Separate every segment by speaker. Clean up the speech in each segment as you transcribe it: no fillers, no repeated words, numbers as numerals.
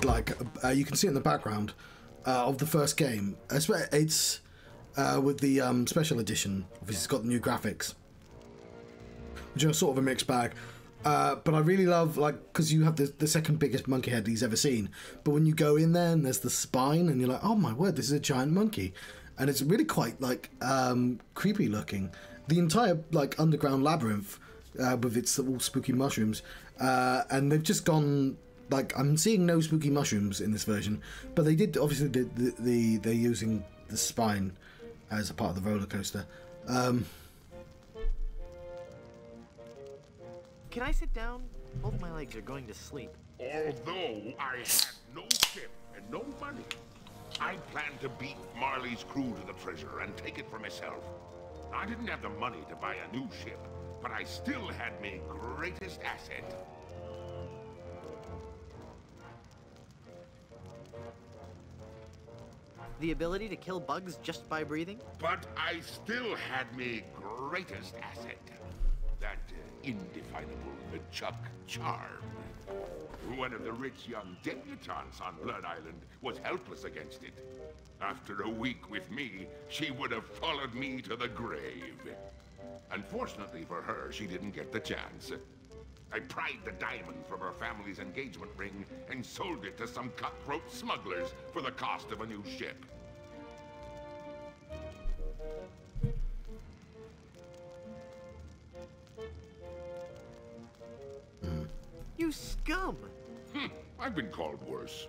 Speaker 1: like you can see in the background of the first game. It's with the special edition. Obviously, it's got the new graphics, which are sort of a mixed bag. But I really love, like, because you have the second biggest monkey head he's ever seen. But when you go in there and there's the spine, and you're like, oh my word, this is a giant monkey, and it's really quite like creepy looking. The entire like underground labyrinth with its all spooky mushrooms, and they've just gone like, I'm seeing no spooky mushrooms in this version, but they did obviously they're using the spine as a part of the roller coaster.
Speaker 2: Can I sit down? Both my legs are going to sleep.
Speaker 3: Although I had no ship and no money, I planned to beat Marley's crew to the treasure and take it for myself. I didn't have the money to buy a new ship, but I still had my greatest asset.
Speaker 2: The ability to kill bugs just by breathing?
Speaker 3: But I still had my greatest asset. That indefinable LeChuck charm. One of the rich young debutantes on Blood Island was helpless against it. After a week with me, she would have followed me to the grave. Unfortunately for her, she didn't get the chance. I pried the diamond from her family's engagement ring and sold it to some cutthroat smugglers for the cost of a new ship.
Speaker 2: You scum!
Speaker 3: I've been called worse.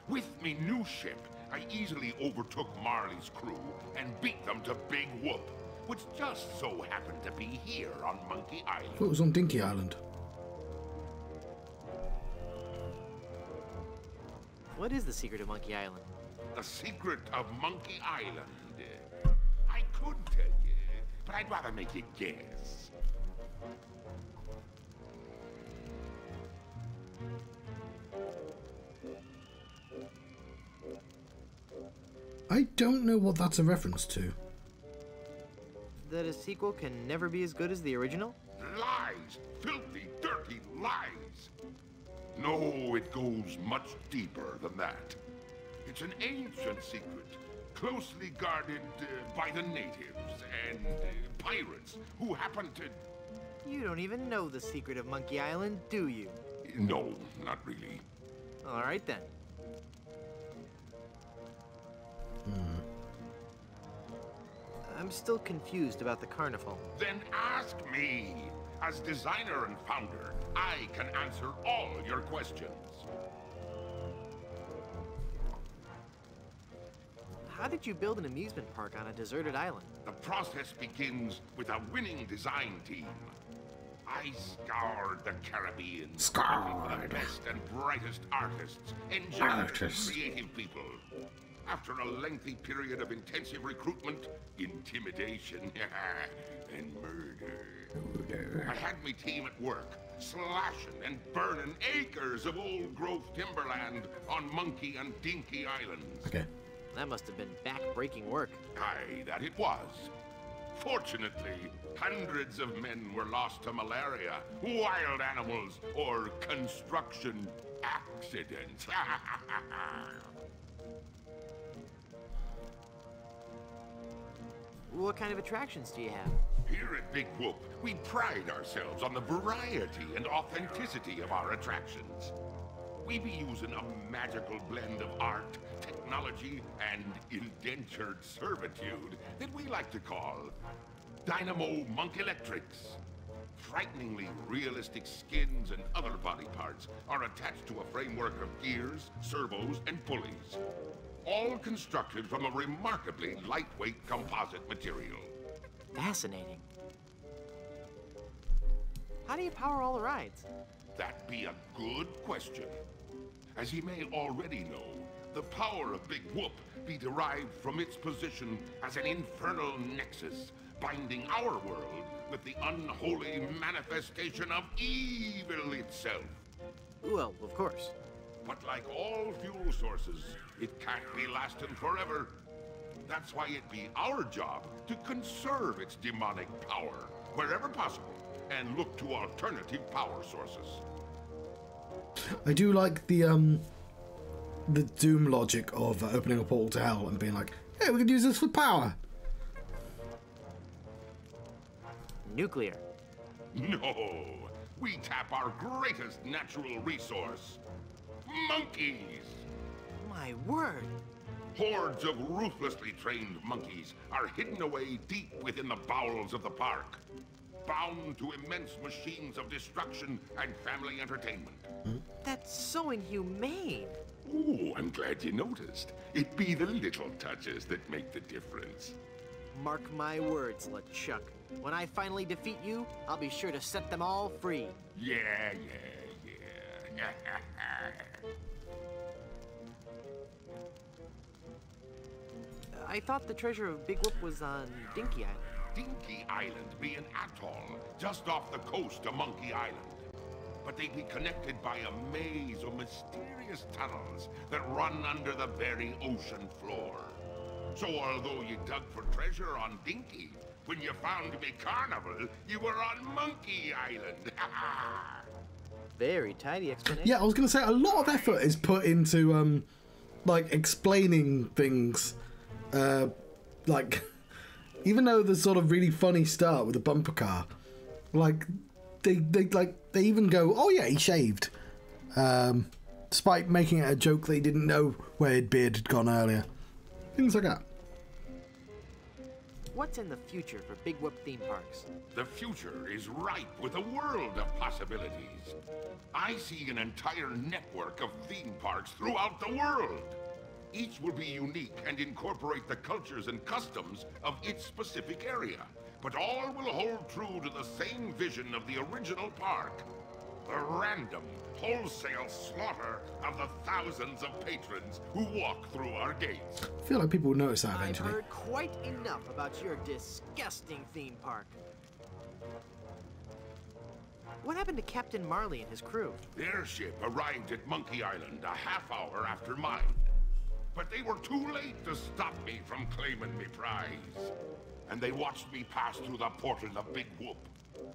Speaker 3: With me new ship, I easily overtook Marley's crew and beat them to Big Whoop, which just so happened to be here on Monkey Island.
Speaker 1: I thought it was on Dinky Island.
Speaker 2: What is the secret of Monkey Island?
Speaker 3: The secret of Monkey Island. I could tell you, but I'd rather make you guess.
Speaker 1: I don't know what that's a reference to.
Speaker 2: That a sequel can never be as good as the original?
Speaker 3: Lies! Filthy, dirty lies! No, it goes much deeper than that. It's an ancient secret, closely guarded by the natives and pirates who happen to...
Speaker 2: You don't even know the secret of Monkey Island, do you?
Speaker 3: No, not really.
Speaker 2: All right then. I'm still confused about the carnival.
Speaker 3: Then ask me. As designer and founder, I can answer all your questions.
Speaker 2: How did you build an amusement park on a deserted island?
Speaker 3: The process begins with a winning design team. I scoured the Caribbean, looking for the best and brightest artists, engineers, and creative people. After a lengthy period of intensive recruitment, intimidation, and murder, I had my team at work, slashing and burning acres of old-growth timberland on Monkey and Dinky Islands.
Speaker 1: Okay.
Speaker 2: That must have been back-breaking work.
Speaker 3: Aye, that it was. Fortunately, hundreds of men were lost to malaria, wild animals, or construction accidents.
Speaker 2: What kind of attractions do you have?
Speaker 3: Here at Big Whoop, we pride ourselves on the variety and authenticity of our attractions. We be using a magical blend of art, technology, and indentured servitude that we like to call Dynamo Monk Electrics. Frighteningly realistic skins and other body parts are attached to a framework of gears, servos, and pulleys, all constructed from a remarkably lightweight composite material.
Speaker 2: Fascinating. How do you power all the rides?
Speaker 3: That be a good question. As ye may already know, the power of Big Whoop be derived from its position as an infernal nexus, binding our world with the unholy manifestation of evil itself.
Speaker 2: Well, of course.
Speaker 3: But like all fuel sources, it can't be lasting forever. That's why it be our job to conserve its demonic power wherever possible and look to alternative power sources.
Speaker 1: I do like the the Doom logic of opening a portal to hell and being like, hey, we could use this for power.
Speaker 2: Nuclear.
Speaker 3: No, we tap our greatest natural resource. Monkeys!
Speaker 2: My word.
Speaker 3: Hordes of ruthlessly trained monkeys are hidden away deep within the bowels of the park, bound to immense machines of destruction and family entertainment.
Speaker 2: That's so inhumane.
Speaker 3: Ooh, I'm glad you noticed. It be the little touches that make the difference.
Speaker 2: Mark my words, LeChuck. When I finally defeat you, I'll be sure to set them all free.
Speaker 3: Yeah.
Speaker 2: I thought the treasure of Big Whoop was on Dinky Island.
Speaker 3: Dinky Island be an atoll just off the coast of Monkey Island. But they be connected by a maze of mysterious tunnels that run under the very ocean floor. So although you dug for treasure on Dinky, when you found me Carnival, you were on Monkey Island.
Speaker 2: Very tidy explanation.
Speaker 1: Yeah, I was going to say, a lot of effort is put into, like, explaining things. Like, even though there's sort of really funny start with the bumper car, like, they even go, oh yeah, he shaved. Despite making it a joke they didn't know where his beard had gone earlier. Things like that.
Speaker 2: What's in the future for Big Whoop theme parks?
Speaker 3: The future is ripe with a world of possibilities. I see an entire network of theme parks throughout the world. Each will be unique and incorporate the cultures and customs of its specific area. But all will hold true to the same vision of the original park. The random, wholesale slaughter of the thousands of patrons who walk through our gates.
Speaker 1: I feel like people will notice that
Speaker 2: I've
Speaker 1: eventually.
Speaker 2: heard quite enough about your disgusting theme park. What happened to Captain Marley and his crew?
Speaker 3: Their ship arrived at Monkey Island a half hour after mine. But they were too late to stop me from claiming me prize. And they watched me pass through the portal of Big Whoop.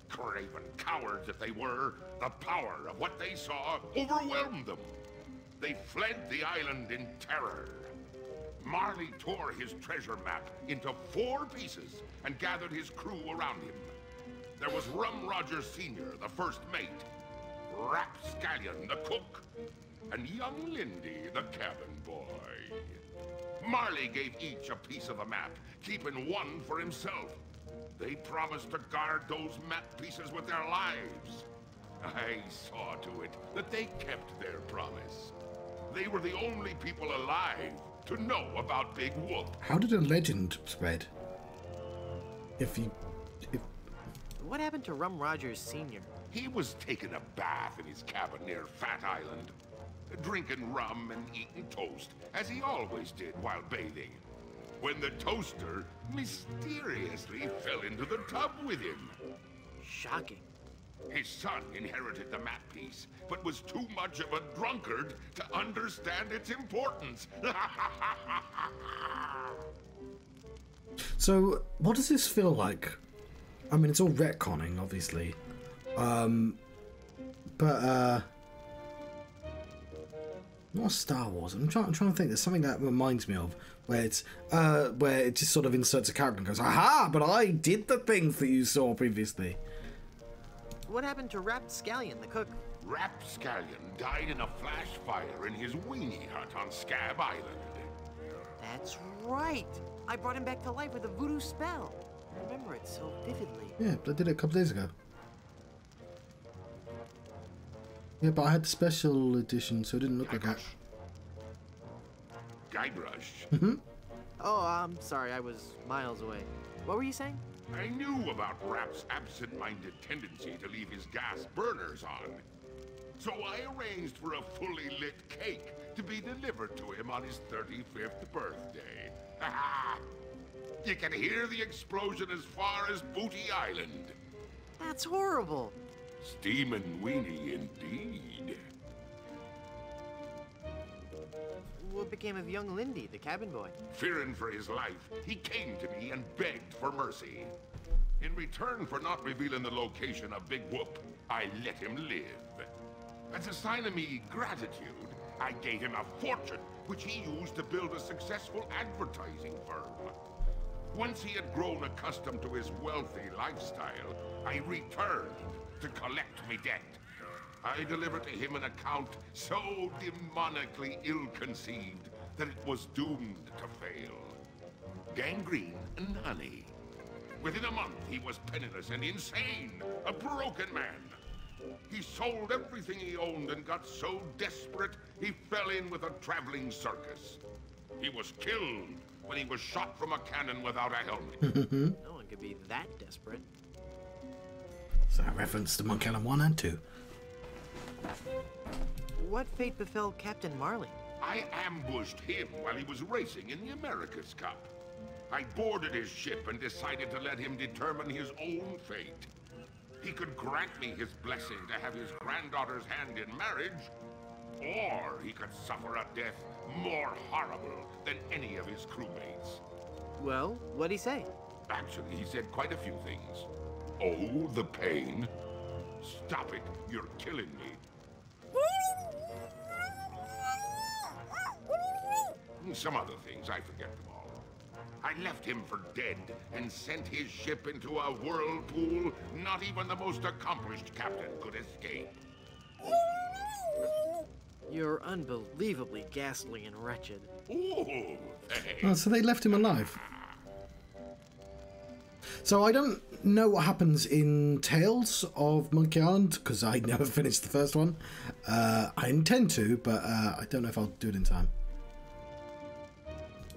Speaker 3: Craven cowards that they were, the power of what they saw overwhelmed them. They fled the island in terror. Marley tore his treasure map into 4 pieces and gathered his crew around him. There was Rum Rogers Sr., the first mate, Rapscallion, the cook, and young Lindy, the cabin boy. Marley gave each a piece of the map, keeping one for himself. They promised to guard those map pieces with their lives. I saw to it that they kept their promise. They were the only people alive to know about Big Whoop.
Speaker 1: How did a legend spread?
Speaker 2: What happened to Rum Rogers Sr.?
Speaker 3: He was taking a bath in his cabin near Fat Island, drinking rum and eating toast, as he always did while bathing, when the toaster mysteriously fell into the tub with him.
Speaker 2: Shocking.
Speaker 3: His son inherited the map piece, but was too much of a drunkard to understand its importance.
Speaker 1: So, what does this feel like? I mean, it's all retconning, obviously. Not Star Wars. I'm trying to think. There's something that reminds me of where it just sort of inserts a character and goes, "Aha! But I did the things that you saw previously."
Speaker 2: What happened to Rapscallion, the cook?
Speaker 3: Rapscallion died in a flash fire in his weenie hut on Scab Island.
Speaker 2: That's right. I brought him back to life with a voodoo spell. I remember it so vividly.
Speaker 1: Yeah, I did it a couple days ago. Yeah, but I had the special edition, so it didn't look like that.
Speaker 3: Guybrush.
Speaker 1: Mm-hmm.
Speaker 2: Oh, I'm sorry. I was miles away. What were you saying?
Speaker 3: I knew about Rap's absent-minded tendency to leave his gas burners on. So I arranged for a fully lit cake to be delivered to him on his 35th birthday. You can hear the explosion as far as Booty Island.
Speaker 2: That's horrible.
Speaker 3: Steamin' weenie indeed.
Speaker 2: What became of young Lindy, the cabin boy?
Speaker 3: Fearing for his life, he came to me and begged for mercy. In return for not revealing the location of Big Whoop, I let him live. As a sign of me gratitude, I gave him a fortune, which he used to build a successful advertising firm. Once he had grown accustomed to his wealthy lifestyle, I returned to collect me debt. I delivered to him an account so demonically ill-conceived that it was doomed to fail. Gangrene and honey. Within a month, he was penniless and insane, a broken man. He sold everything he owned and got so desperate, he fell in with a traveling circus. He was killed when he was shot from a cannon without a helmet.
Speaker 2: No one could be that desperate.
Speaker 1: So a reference to Monkey Island 1 and 2.
Speaker 2: What fate befell Captain Marley?
Speaker 3: I ambushed him while he was racing in the America's Cup. I boarded his ship and decided to let him determine his own fate. He could grant me his blessing to have his granddaughter's hand in marriage, or he could suffer a death more horrible than any of his crewmates.
Speaker 2: Well, what'd he say?
Speaker 3: Actually, he said quite a few things. Oh, the pain. Stop it, you're killing me. Some other things, I forget them all. I left him for dead and sent his ship into a whirlpool not even the most accomplished captain could escape.
Speaker 2: You're unbelievably ghastly and wretched.
Speaker 3: Oh, thanks.
Speaker 1: Oh, so they left him alive. So I don't know what happens in Tales of Monkey Island, because I never finished the first one. I intend to, but I don't know if I'll do it in time.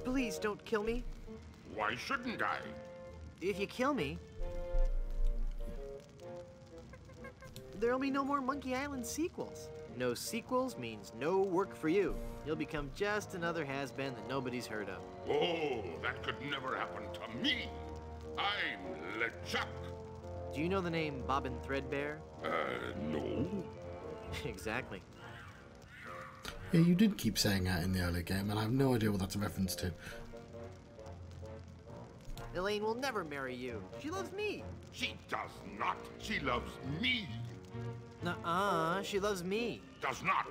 Speaker 2: Please don't kill me.
Speaker 3: Why shouldn't I?
Speaker 2: If you kill me, there'll be no more Monkey Island sequels. No sequels means no work for you. You'll become just another has-been that nobody's heard of.
Speaker 3: Oh, that could never happen to me. I'm LeChuck.
Speaker 2: Do you know the name Bobbin Threadbare?
Speaker 3: No.
Speaker 2: Exactly.
Speaker 1: Yeah, you did keep saying that in the earlier game, and I have no idea what that's a reference to.
Speaker 2: Elaine will never marry you. She loves me.
Speaker 3: She does not. She loves me.
Speaker 2: Nuh-uh, she loves me.
Speaker 3: Does not.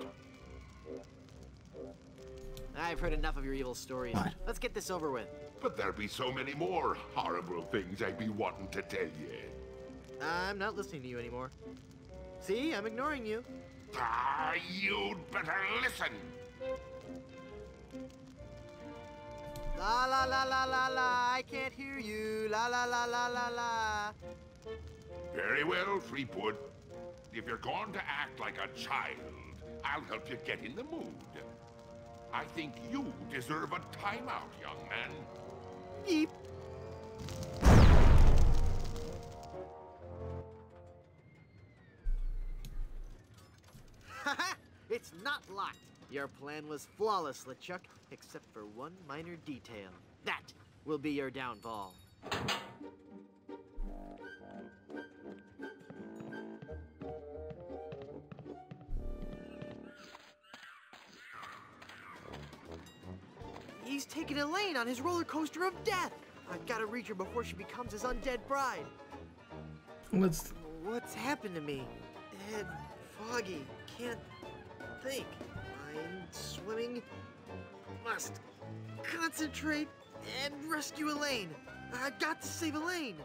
Speaker 2: I've heard enough of your evil stories.
Speaker 1: What?
Speaker 2: Let's get this over with.
Speaker 3: But there'll be so many more horrible things I'd be wanting to tell you.
Speaker 2: I'm not listening to you anymore. See, I'm ignoring you.
Speaker 3: Ah, you'd better listen.
Speaker 2: La la la la la la, I can't hear you. La la la la la la.
Speaker 3: Very well, Fleetwood. If you're going to act like a child, I'll help you get in the mood. I think you deserve a timeout, young man.
Speaker 2: Beep. Haha! It's not locked. Your plan was flawless, LeChuck, except for one minor detail. That will be your downfall. He's taking Elaine on his roller coaster of death. I've got to reach her before she becomes his undead bride.
Speaker 1: Let's...
Speaker 2: What's happened to me? Head foggy. Can't think. I'm swimming. Must concentrate and rescue Elaine. I've got to save Elaine.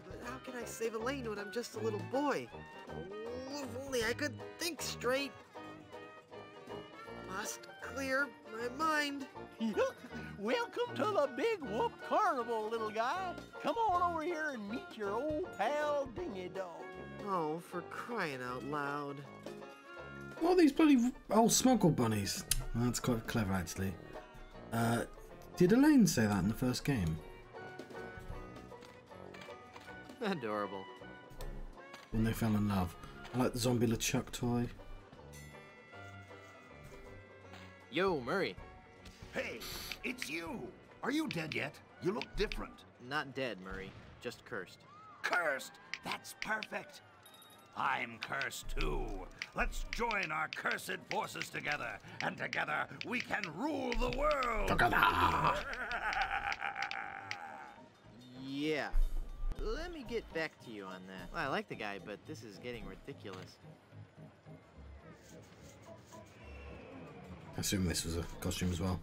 Speaker 2: But how can I save Elaine when I'm just a little boy? Oh, if only I could think straight. Must clear my mind.
Speaker 4: Welcome to the Big Whoop Carnival, little guy. Come on over here and meet your old pal Dingy Dog.
Speaker 2: Oh, for crying out loud.
Speaker 1: What are these bloody old smuggle bunnies? Well, that's quite clever, actually. Did Elaine say that in the first game?
Speaker 2: Adorable.
Speaker 1: When they fell in love. I like the zombie LeChuck toy.
Speaker 2: Yo, Murray.
Speaker 5: Hey, it's you! Are you dead yet? You look different.
Speaker 2: Not dead, Murray. Just cursed.
Speaker 5: Cursed? That's perfect. I'm cursed too. Let's join our cursed forces together, and together we can rule the world.
Speaker 2: Yeah. Let me get back to you on that. Well, I like the guy, but this is getting ridiculous.
Speaker 1: I assume this was a costume as well.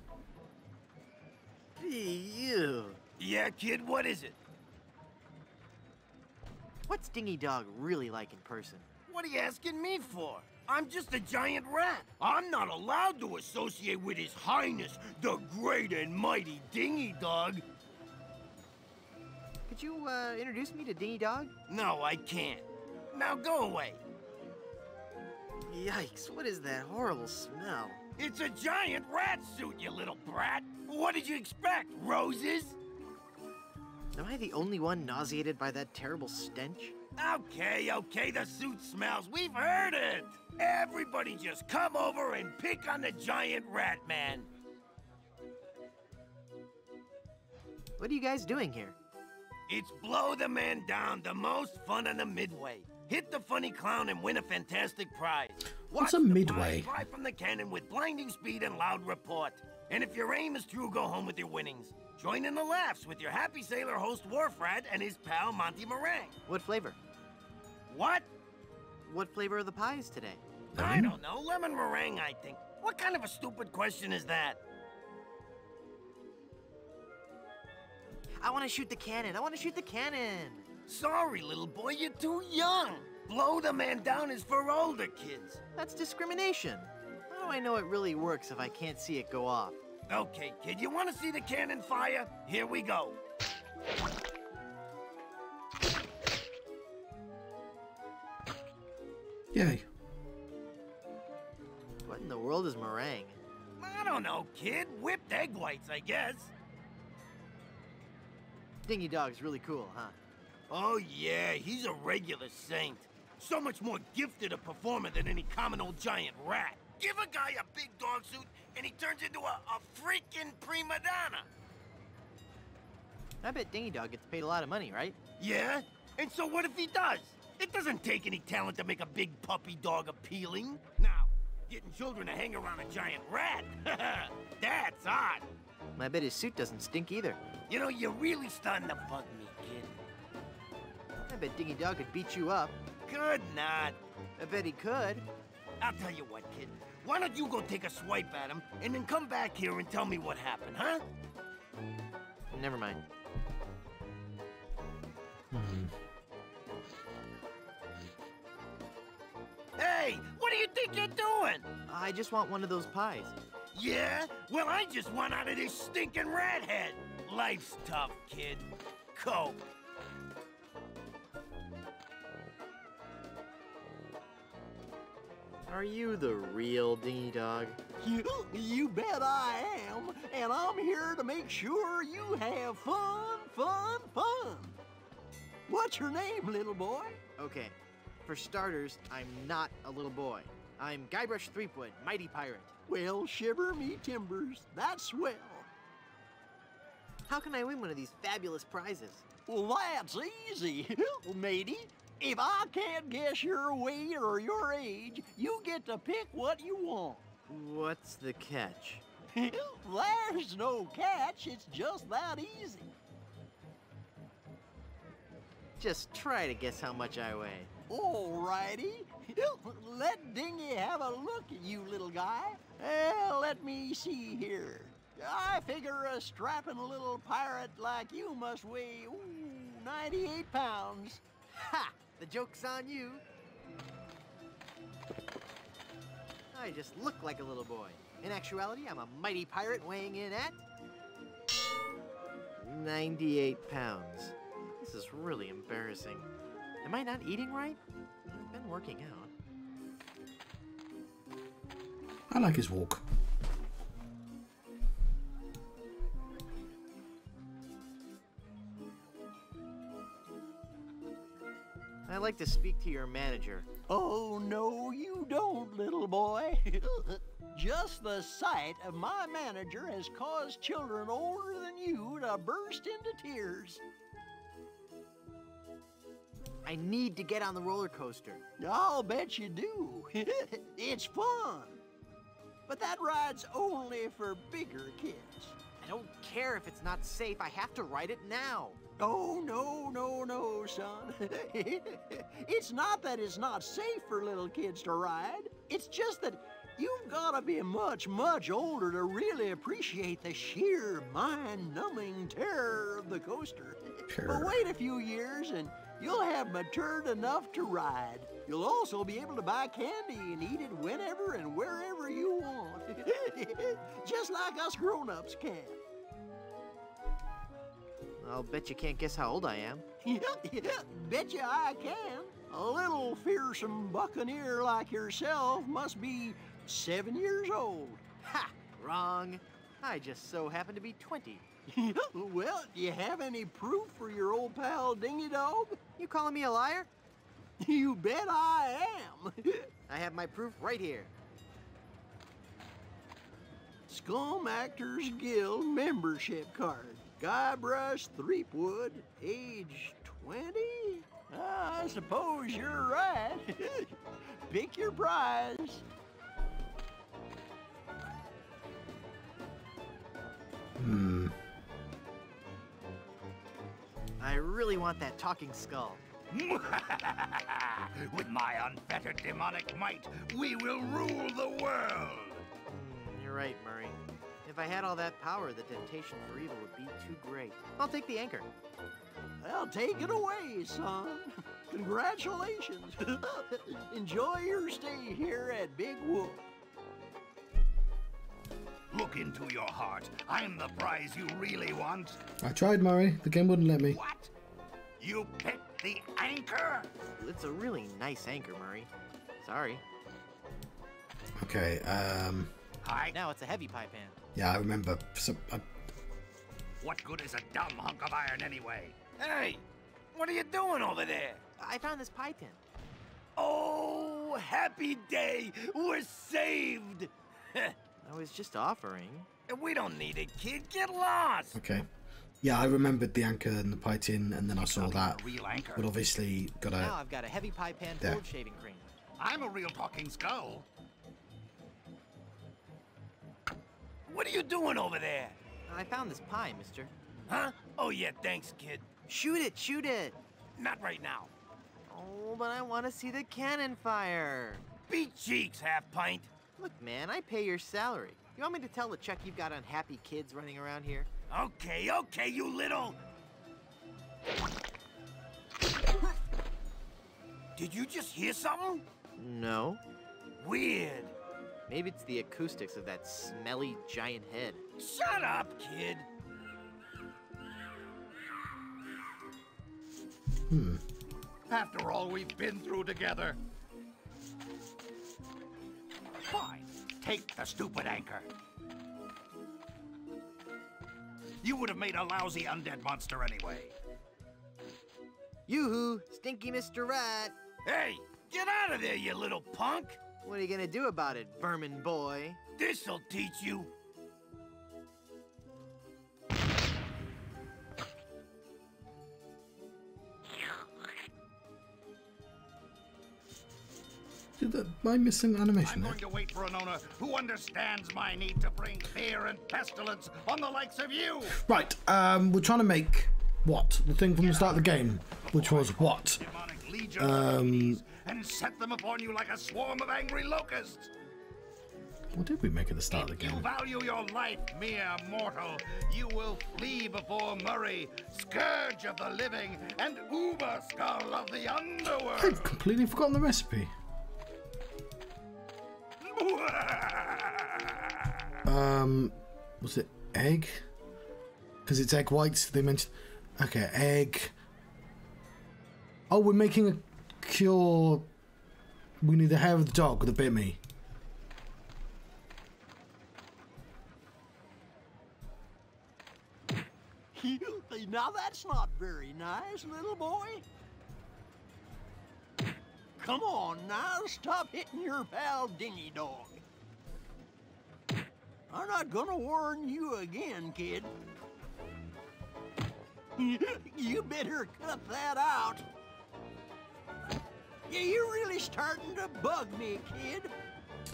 Speaker 2: Ew.
Speaker 5: Yeah, kid, what is it?
Speaker 2: What's Dingy Dog really like in person?
Speaker 5: What are you asking me for? I'm just a giant rat. I'm not allowed to associate with His Highness, the great and mighty Dingy Dog.
Speaker 2: Could you, introduce me to Dingy Dog?
Speaker 5: No, I can't. Now go away.
Speaker 2: Yikes, what is that horrible smell?
Speaker 5: It's a giant rat suit, you little brat. What did you expect, roses?
Speaker 2: Am I the only one nauseated by that terrible stench?
Speaker 5: Okay, the suit smells. We've heard it. Everybody just come over and pick on the giant rat man.
Speaker 2: What are you guys doing here?
Speaker 5: It's Blow the Man Down, the most fun on the Midway. Hit the funny clown and win a fantastic prize.
Speaker 1: What's a
Speaker 5: Watch the
Speaker 1: midway?
Speaker 5: prize fly from the cannon with blinding speed and loud report. And if your aim is true, go home with your winnings. Join in the laughs with your happy sailor host Wharfrat and his pal Monty Meringue.
Speaker 2: What flavor?
Speaker 5: What?
Speaker 2: What flavor are the pies today?
Speaker 5: I don't know. Lemon meringue, I think. What kind of a stupid question is that?
Speaker 2: I want to shoot the cannon. I want to shoot the cannon.
Speaker 5: Sorry, little boy, you're too young. Blow the Man Down is for older kids.
Speaker 2: That's discrimination. How do I know it really works if I can't see it go off?
Speaker 5: Okay, kid, you want to see the cannon fire? Here we go.
Speaker 1: Yay.
Speaker 2: What in the world is meringue?
Speaker 5: I don't know, kid. Whipped egg whites, I guess.
Speaker 2: Dingy Dog's really cool, huh?
Speaker 5: Oh, yeah, he's a regular saint. So much more gifted a performer than any common old giant rat. Give a guy a big dog suit, and he turns into a freaking prima donna.
Speaker 2: I bet Dingy Dog gets paid a lot of money, right?
Speaker 5: Yeah? And so what if he does? It doesn't take any talent to make a big puppy dog appealing. Now, getting children to hang around a giant rat, that's odd.
Speaker 2: I bet his suit doesn't stink either.
Speaker 5: You know, you're really starting to bug me, kid.
Speaker 2: I bet Dingy Dog could beat you up.
Speaker 5: Could not.
Speaker 2: I bet he could.
Speaker 5: I'll tell you what, kid. Why don't you go take a swipe at him, and then come back here and tell me what happened, huh?
Speaker 2: Never mind.
Speaker 5: Hey, what do you think you're doing?
Speaker 2: I just want one of those pies.
Speaker 5: Yeah? Well, I just want out of this stinking rat head. Life's tough, kid. Cope.
Speaker 2: Are you the real Dingy Dog?
Speaker 4: You bet I am, and I'm here to make sure you have fun. What's your name, little boy?
Speaker 2: Okay, for starters, I'm not a little boy. I'm Guybrush Threepwood, mighty pirate.
Speaker 4: Well, shiver me timbers, that's swell.
Speaker 2: How can I win one of these fabulous prizes?
Speaker 4: Well, that's easy, matey. If I can't guess your weight or your age, you get to pick what you want.
Speaker 2: What's the catch?
Speaker 4: There's no catch, it's just that easy.
Speaker 2: Just try to guess how much I weigh.
Speaker 4: Alrighty. Let Dingy have a look at you, little guy. Let me see here. I figure a strapping little pirate like you must weigh 98 pounds.
Speaker 2: Ha! The joke's on you. I just look like a little boy. In actuality, I'm a mighty pirate weighing in at 98 pounds. This is really embarrassing. Am I not eating right? I've been working out.
Speaker 1: I like his walk.
Speaker 2: I'd like to speak to your manager.
Speaker 4: Oh, no, you don't, little boy. Just the sight of my manager has caused children older than you to burst into tears.
Speaker 2: I need to get on the roller coaster.
Speaker 4: I'll bet you do. It's fun. But that ride's only for bigger kids.
Speaker 2: I don't care if it's not safe. I have to ride it now.
Speaker 4: Oh, no, son. It's not that it's not safe for little kids to ride. It's just that You've got to be much, much older to really appreciate the sheer mind-numbing terror of the coaster. But wait a few years and you'll have matured enough to ride. You'll also be able to buy candy and eat it whenever and wherever you want. Just like us grown-ups can.
Speaker 2: I'll bet you can't guess how old I am.
Speaker 4: Betcha I can. A little fearsome buccaneer like yourself must be 7 years old.
Speaker 2: Ha! Wrong. I just so happen to be 20.
Speaker 4: Well, do you have any proof for your old pal Dingy Dog?
Speaker 2: You calling me a liar?
Speaker 4: You bet I am.
Speaker 2: I have my proof right here.
Speaker 4: Scum Actors Guild membership card. Guybrush Threepwood, age 20? I suppose you're right. Pick your prize.
Speaker 2: I really want that talking skull.
Speaker 5: With my unfettered demonic might, we will rule the world.
Speaker 2: You're right, Murray. If I had all that power, the temptation for evil would be too great. I'll take the anchor.
Speaker 4: Well, take it away, son. Congratulations. Enjoy your stay here at Big Whoop.
Speaker 5: Look into your heart. I'm the prize you really want.
Speaker 1: I tried, Murray. The game wouldn't let me.
Speaker 5: What? You picked the anchor?
Speaker 2: It's a really nice anchor, Murray. Sorry.
Speaker 1: Okay,
Speaker 2: Now it's a heavy pipe hand.
Speaker 1: yeah, I remember.
Speaker 5: What good is a dumb hunk of iron anyway? Hey, what are you doing over there?
Speaker 2: I found this pie tin.
Speaker 5: Oh, happy day! We're saved!
Speaker 2: I was just offering.
Speaker 5: We don't need it, kid. Get lost!
Speaker 1: Okay. Yeah, I remembered the anchor and the pie tin, and then I saw that.
Speaker 5: Real anchor.
Speaker 1: But obviously, got
Speaker 2: Now
Speaker 1: a.
Speaker 2: I've got a heavy pie pan
Speaker 1: There.
Speaker 2: full of shaving cream.
Speaker 5: I'm a real talking skull. What are you doing over there?
Speaker 2: I found this pie, mister.
Speaker 5: Huh? Oh, yeah, thanks, kid.
Speaker 2: Shoot it, shoot it!
Speaker 5: Not right now.
Speaker 2: Oh, but I want to see the cannon fire.
Speaker 5: Beat cheeks, half-pint.
Speaker 2: Look, man, I pay your salary. You want me to tell LeChuck you've got unhappy kids running around here?
Speaker 5: Okay, okay, you little... Did you just hear something?
Speaker 2: No.
Speaker 5: Weird.
Speaker 2: Maybe it's the acoustics of that smelly giant head.
Speaker 5: Shut up, kid. After all we've been through together. Fine. Take the stupid anchor. You would have made a lousy undead monster anyway.
Speaker 2: Yoo-hoo, stinky Mr. Rat.
Speaker 5: Hey, get out of there, you little punk.
Speaker 2: What are you gonna do about it, vermin boy?
Speaker 5: This'll teach you.
Speaker 1: Am I missing animation
Speaker 5: I'm
Speaker 1: there?
Speaker 5: going to wait for an owner who understands my need to bring fear and pestilence on the likes of you.
Speaker 1: Right, we're trying to make what? The thing from the start of the game, which was what?
Speaker 5: Demonic legion of Hades, and set them upon you like a swarm of angry locusts.
Speaker 1: What did we make at the start of the
Speaker 5: If you
Speaker 1: game?
Speaker 5: value your life, mere mortal, you will flee before Murray, scourge of the living, and uber skull of the underworld.
Speaker 1: I've completely forgotten the recipe. Was it egg? Because it's egg whites, they mentioned. Okay, egg. Oh, we're making a cure. We need the hair of the dog that bit me.
Speaker 4: Now that's not very nice, little boy. Come on now, stop hitting your pal Dingy Dog. I'm not gonna warn you again, kid. You better cut that out. Yeah, you're really starting to bug me, kid.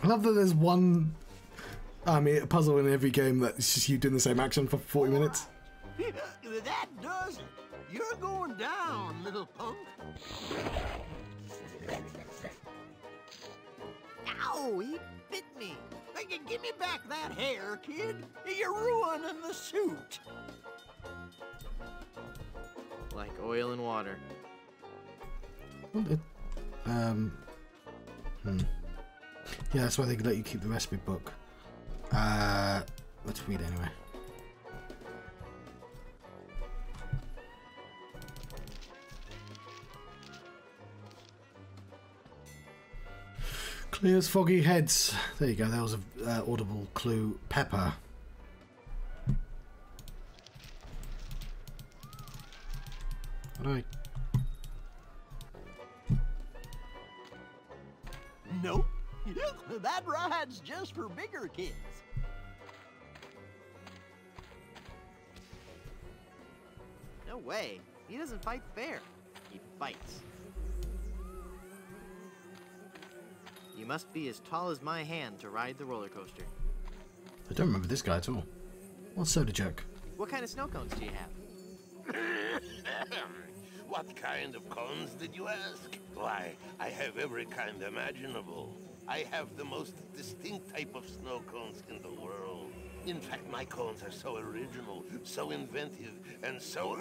Speaker 1: I love that there's one a puzzle in every game that's just you doing the same action for 40 minutes.
Speaker 4: That does it. You're going down, little punk.
Speaker 2: Ow, he bit me.
Speaker 4: Give me back that hair, kid. You're ruining the suit.
Speaker 2: Like oil and water.
Speaker 1: Well, yeah, that's why they let you keep the recipe book. Let's read it anyway. Clears foggy heads. There you go. That was an audible clue. Pepper. Alright.
Speaker 4: Nope. That ride's just for bigger kids.
Speaker 2: No way. He doesn't fight fair. He fights. You must be as tall as my hand to ride the roller coaster.
Speaker 1: I don't remember this guy at all. What's soda jerk?
Speaker 2: What kind of snow cones do you have?
Speaker 3: What kind of cones did you ask? Why, I have every kind imaginable. I have the most distinct type of snow cones in the world. In fact, my cones are so original, so inventive, and so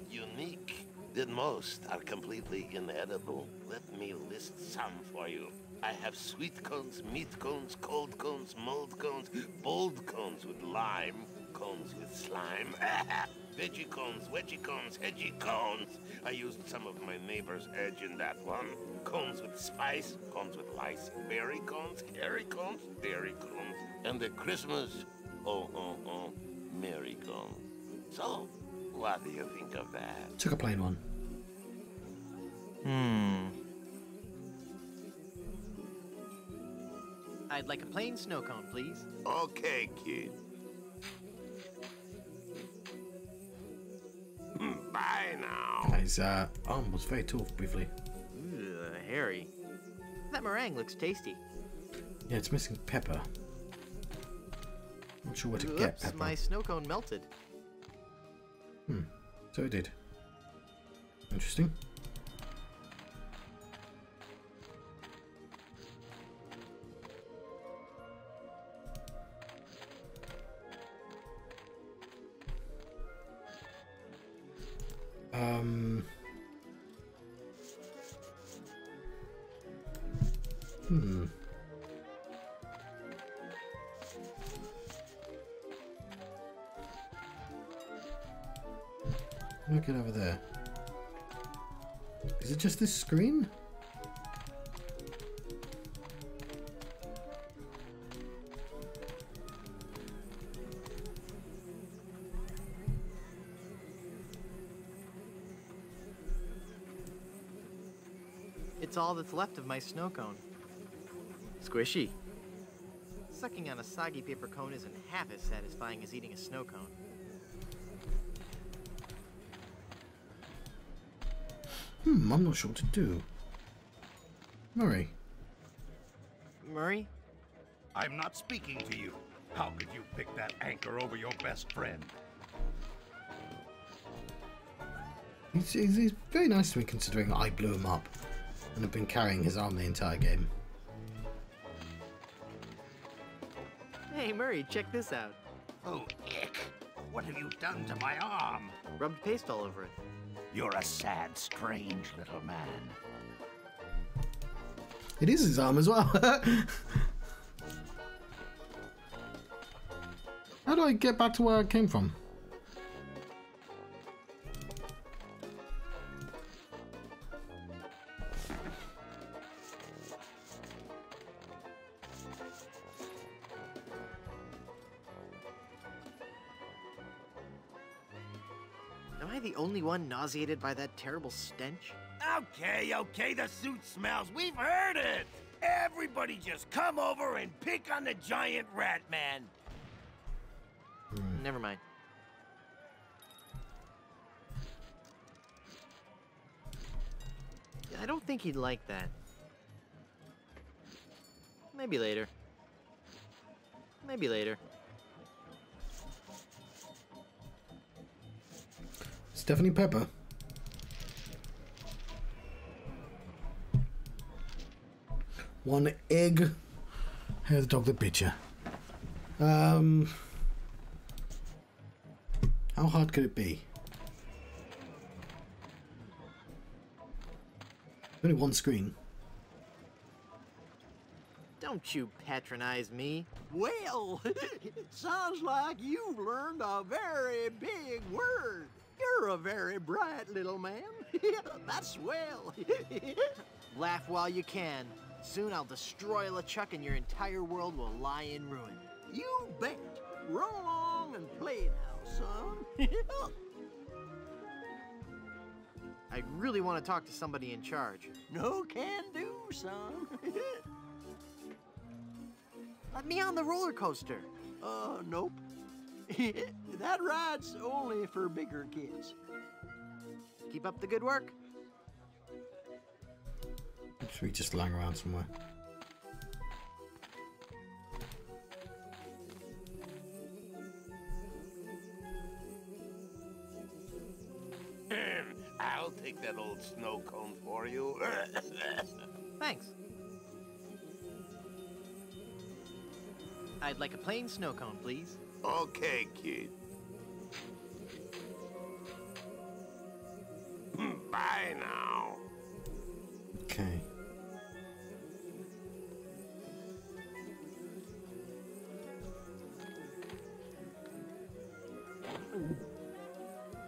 Speaker 3: unique that most are completely inedible. Let me list some for you. I have sweet cones, meat cones, cold cones, mold cones, bold cones with lime, cones with slime, veggie cones, wedgie cones, hedgy cones. I used some of my neighbor's edge in that one. Cones with spice, cones with lice, berry cones, hairy cones, dairy cones, and the Christmas, merry cones. So, what do you think of that?
Speaker 1: Took a plain one.
Speaker 2: I'd like a plain snow cone, please.
Speaker 3: Okay, kid. Bye now.
Speaker 1: His arm was very tall briefly.
Speaker 2: Ugh, hairy. That meringue looks tasty.
Speaker 1: Yeah, it's missing pepper. Not sure where to get
Speaker 2: Oops,
Speaker 1: pepper.
Speaker 2: my snow cone melted.
Speaker 1: So it did. Interesting. Look it over there. Is it just this screen?
Speaker 2: It's all that's left of my snow cone. Squishy. Sucking on a soggy paper cone isn't half as satisfying as eating a snow cone.
Speaker 1: I'm not sure what to do. Murray.
Speaker 2: Murray?
Speaker 6: I'm not speaking to you. How could you pick that anchor over your best friend?
Speaker 1: He's very nice to me considering I blew him up and have been carrying his arm the entire game.
Speaker 2: Hey, Murray, check this out.
Speaker 6: Oh, ick! What have you done to my arm?
Speaker 2: Rubbed paste all over it.
Speaker 6: You're a sad, strange little man.
Speaker 1: It is his arm as well. How do I get back to where I came from?
Speaker 2: Am I the only one nauseated by that terrible stench?
Speaker 5: Okay, the suit smells. We've heard it. Everybody just come over and pick on the giant rat man.
Speaker 2: Never mind. I don't think he'd like that. Maybe later. Maybe later.
Speaker 1: Stephanie Pepper. One egg. Here's the dog that bit you. How hard could it be? Only one screen.
Speaker 2: Don't you patronize me.
Speaker 4: Well, it sounds like you've learned a very big word. You're a very bright little man. That's swell.
Speaker 2: Laugh while you can. Soon I'll destroy LeChuck and your entire world will lie in ruin.
Speaker 4: You bet. Run along and play now, son.
Speaker 2: I really want to talk to somebody in charge.
Speaker 4: No can do, son.
Speaker 2: Let me on the roller coaster.
Speaker 4: Nope. That ride's only for bigger kids.
Speaker 2: Keep up the good work.
Speaker 1: Should we just lying around somewhere?
Speaker 5: I'll take that old snow cone for you.
Speaker 2: Thanks. I'd like a plain snow cone, please.
Speaker 5: Okay, kid. Bye now.
Speaker 1: Okay.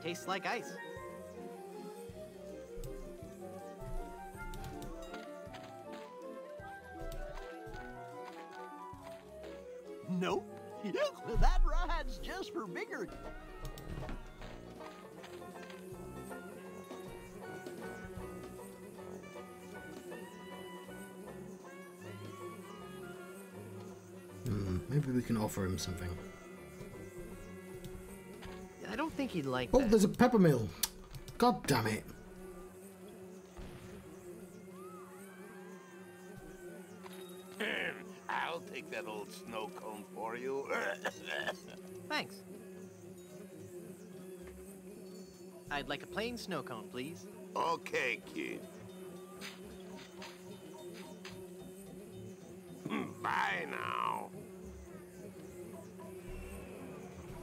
Speaker 2: Tastes like ice.
Speaker 4: Nope. That ride's just for bigger.
Speaker 1: Maybe we can offer him something.
Speaker 2: I don't think he'd like
Speaker 1: Oh,
Speaker 2: that.
Speaker 1: there's a pepper mill. God damn it.
Speaker 5: I'll take that old snow cone for you.
Speaker 2: Thanks. I'd like a plain snow cone, please.
Speaker 5: Okay, kid. Bye now.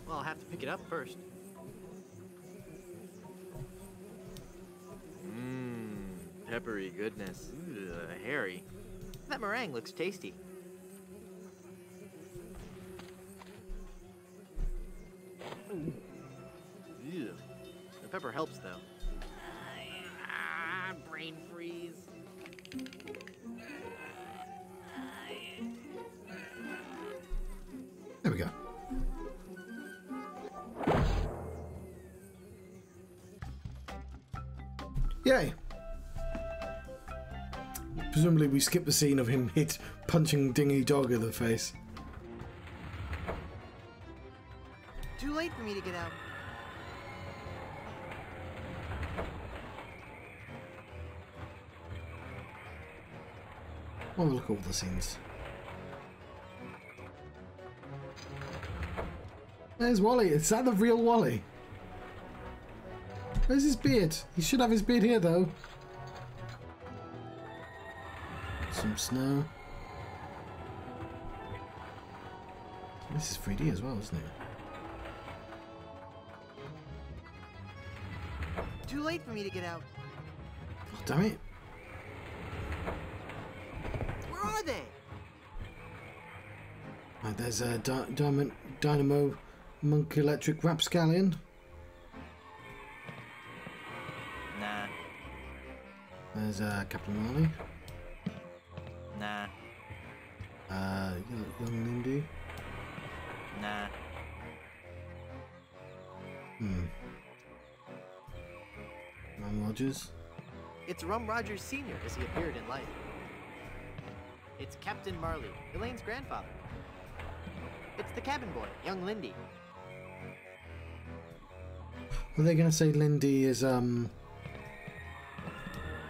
Speaker 2: Well, I'll have to pick it up first. Peppery goodness. Hairy. That meringue looks tasty. Ew. The pepper helps, though. Brain freeze.
Speaker 1: There we go. Yay! Presumably we skip the scene of him punching Dingy Dog in the face.
Speaker 2: Too late for me to get out.
Speaker 1: Oh, look at all the scenes. There's Wally. Is that the real Wally? Where's his beard? He should have his beard here, though. Some snow. This is 3D as well, isn't it?
Speaker 2: Too late for me to get out.
Speaker 1: Oh, damn it.
Speaker 2: Where are they?
Speaker 1: Right, there's a Dynamo Monk Electric Rapscallion.
Speaker 2: Nah.
Speaker 1: There's Captain Marley.
Speaker 2: Nah.
Speaker 1: Young Lindy.
Speaker 2: Nah.
Speaker 1: Ron Rogers.
Speaker 2: It's Rum Rogers Sr. as he appeared in life. It's Captain Marley, Elaine's grandfather. It's the cabin boy, young Lindy.
Speaker 1: Are they going to say Lindy is Herman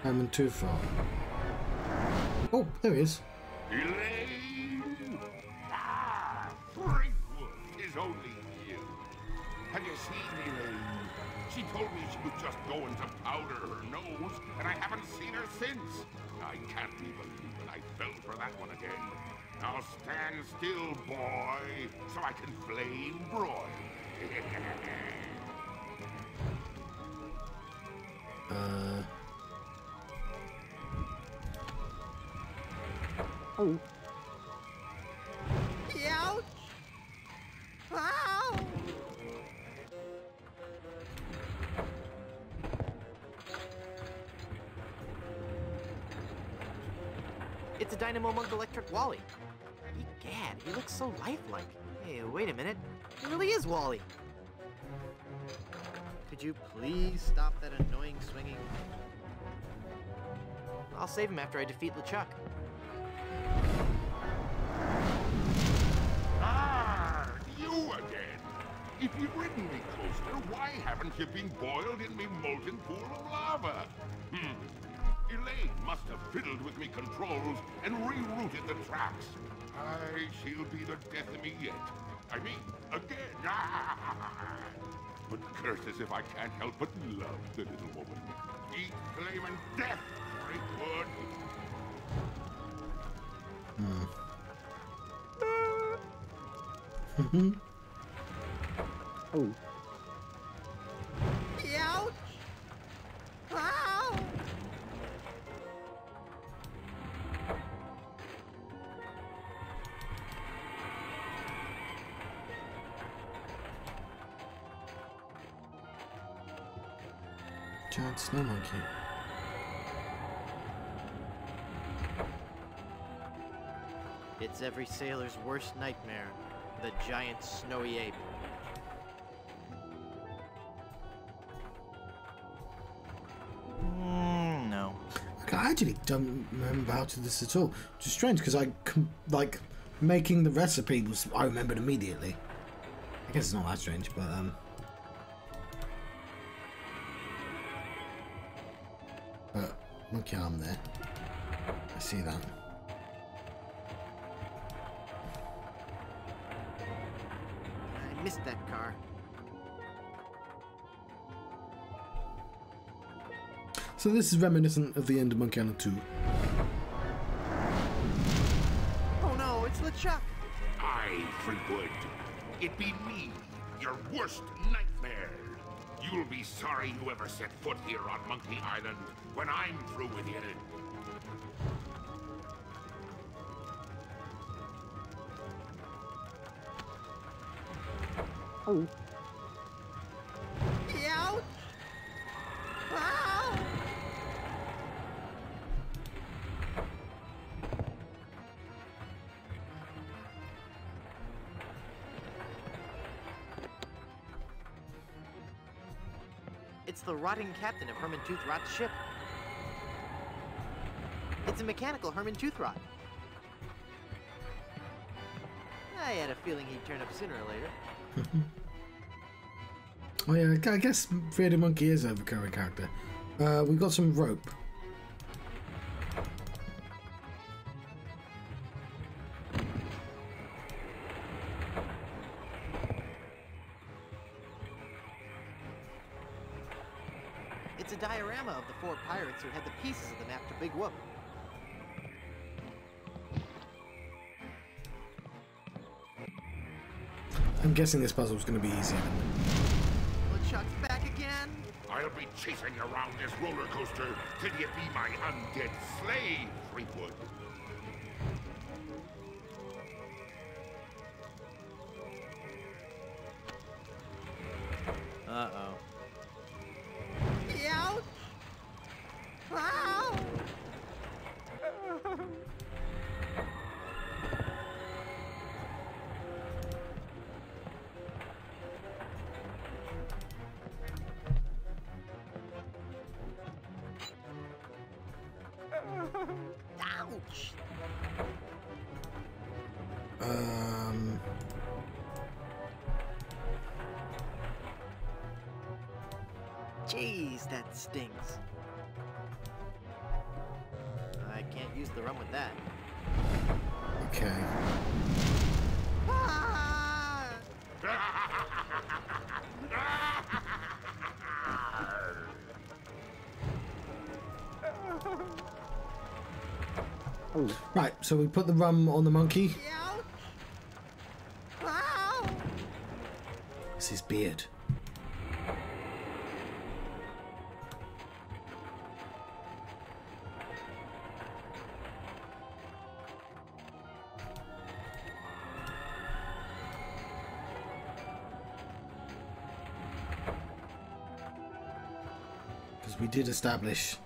Speaker 1: Tufar? Oh, there he is.
Speaker 3: Elaine! Ah, Frankwood is only you. Have you seen Elaine? She told me she was just going to powder her nose, and I haven't seen her since. I can't even believe when I felt for that one again. Now stand still, boy, so I can flame broil.
Speaker 1: Oh.
Speaker 2: Ouch! Ow! It's a Dynamo Monk Electric Wally. Egad, he looks so lifelike. Hey, wait a minute. He really is Wally. Could you please stop that annoying swinging? I'll save him after I defeat LeChuck.
Speaker 3: Ah, you again. If you'd ridden me closer, why haven't you been boiled in me molten pool of lava? Elaine must have fiddled with me controls and rerouted the tracks. Aye, she'll be the death of me yet. I mean, again. But curses if I can't help but love the little woman. Eat flaming death, Freakwood.
Speaker 1: Oh.
Speaker 2: Ouch! Ow!
Speaker 1: Giant snow monkey.
Speaker 2: It's every sailor's worst nightmare, the giant snowy ape. No.
Speaker 1: Okay, I actually don't remember how to do this at all. Which is strange because like making the recipe was I remembered immediately. I guess it's not that strange, but monkey arm there. I see that.
Speaker 2: I missed that car.
Speaker 1: So this is reminiscent of the end of Monkey Island 2.
Speaker 2: Oh no, it's LeChuck!
Speaker 3: Aye, Freakwood. It be me, your worst nightmare. You'll be sorry you ever set foot here on Monkey Island when I'm through with you.
Speaker 1: Oh.
Speaker 2: Ouch! Ow! It's the rotting captain of Herman Toothrot's ship. It's a mechanical Herman Toothrot. I had a feeling he'd turn up sooner or later.
Speaker 1: Oh yeah, I guess Freedom Monkey is a recurring character. We've got some rope.
Speaker 2: It's a diorama of the 4 pirates who had the pieces of the map to Big Whoop.
Speaker 1: I'm guessing this puzzle is going to be easier.
Speaker 2: LeChuck's back again.
Speaker 3: I'll be chasing you around this roller coaster till you be my undead slave, Freakwood.
Speaker 2: Uh-oh. Ouch! Ow! Ouch! Jeez, that stings. I can't use the rum with that.
Speaker 1: Okay.
Speaker 2: Ah!
Speaker 1: Right, so we put the rum on the monkey. It's his beard. Because we did establish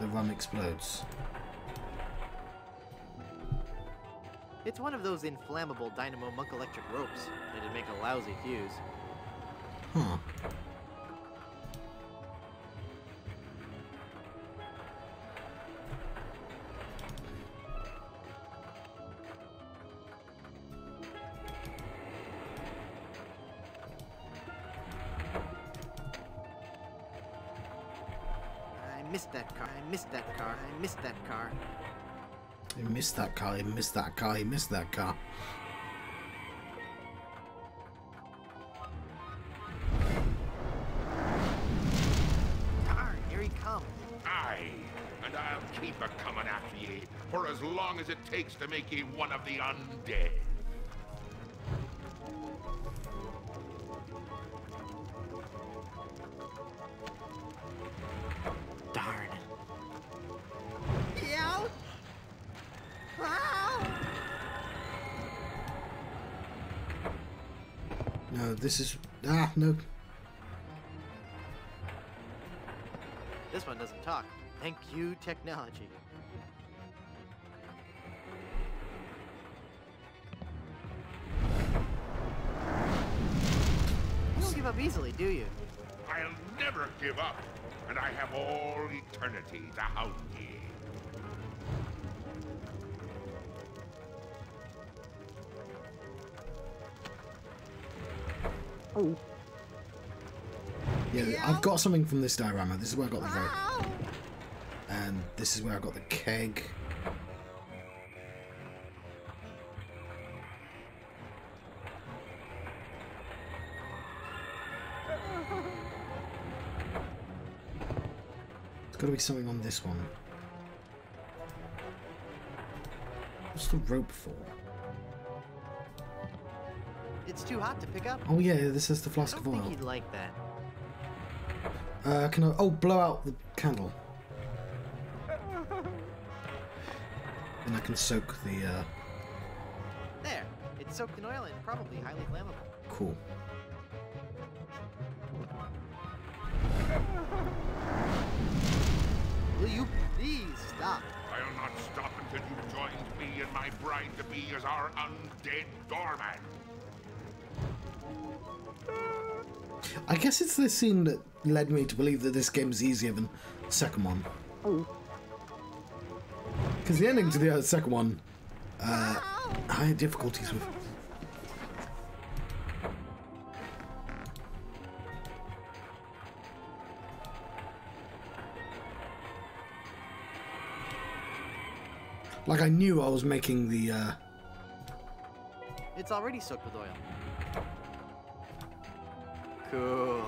Speaker 1: the rum explodes.
Speaker 2: It's one of those inflammable dynamo monk electric ropes that'd make a lousy fuse.
Speaker 1: Huh.
Speaker 2: I missed that car. I missed that car. I missed that car.
Speaker 1: He missed that car, he missed that car, he missed that car.
Speaker 2: Darn, here he comes.
Speaker 3: Aye, and I'll keep a coming after ye for as long as it takes to make ye one of the undead.
Speaker 2: Darn.
Speaker 1: No, this is... no.
Speaker 2: This one doesn't talk. Thank you, technology. You don't give up easily, do you?
Speaker 3: I'll never give up, and I have all eternity to hound ye.
Speaker 1: Yeah, I've got something from this diorama. This is where I got the rope. And this is where I got the keg. There's got to be something on this one. What's the rope for?
Speaker 2: It's too hot to pick up.
Speaker 1: Oh yeah, this is the
Speaker 2: I
Speaker 1: flask
Speaker 2: don't
Speaker 1: of
Speaker 2: think
Speaker 1: oil.
Speaker 2: he'd like that.
Speaker 1: Can I... Oh, blow out the candle. And I can soak the...
Speaker 2: There. It's soaked in oil and probably highly flammable.
Speaker 1: Cool.
Speaker 2: Will you please stop?
Speaker 3: I'll not stop until you've joined me and my bride-to-be as our undead doorman.
Speaker 1: I guess it's this scene that led me to believe that this game is easier than the second one. Because the ending to the second one, I had difficulties with. Like I knew I was making the.
Speaker 2: It's already soaked with oil. Cool.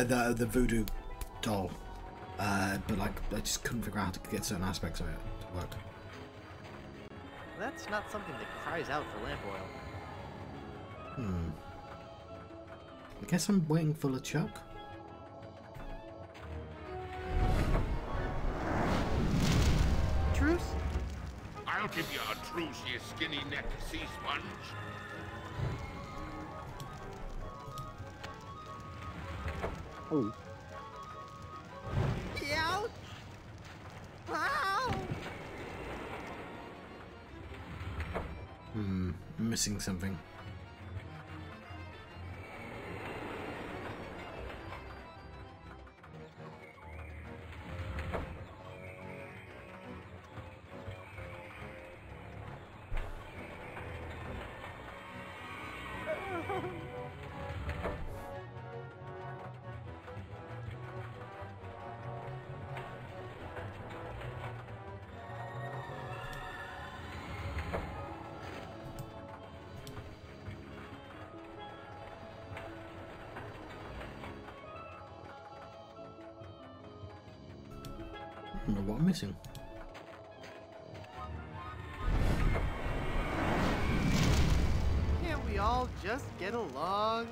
Speaker 1: The voodoo doll, but like I just couldn't figure out how to get certain aspects of it to work.
Speaker 2: That's not something that cries out for lamp oil.
Speaker 1: I guess I'm waiting for LeChuck.
Speaker 2: Truce?
Speaker 3: I'll give you a truce, you skinny-necked sea sponge.
Speaker 2: Ouch! Ow!
Speaker 1: I'm missing something. don't know what I'm missing.
Speaker 2: Can't we all just get along?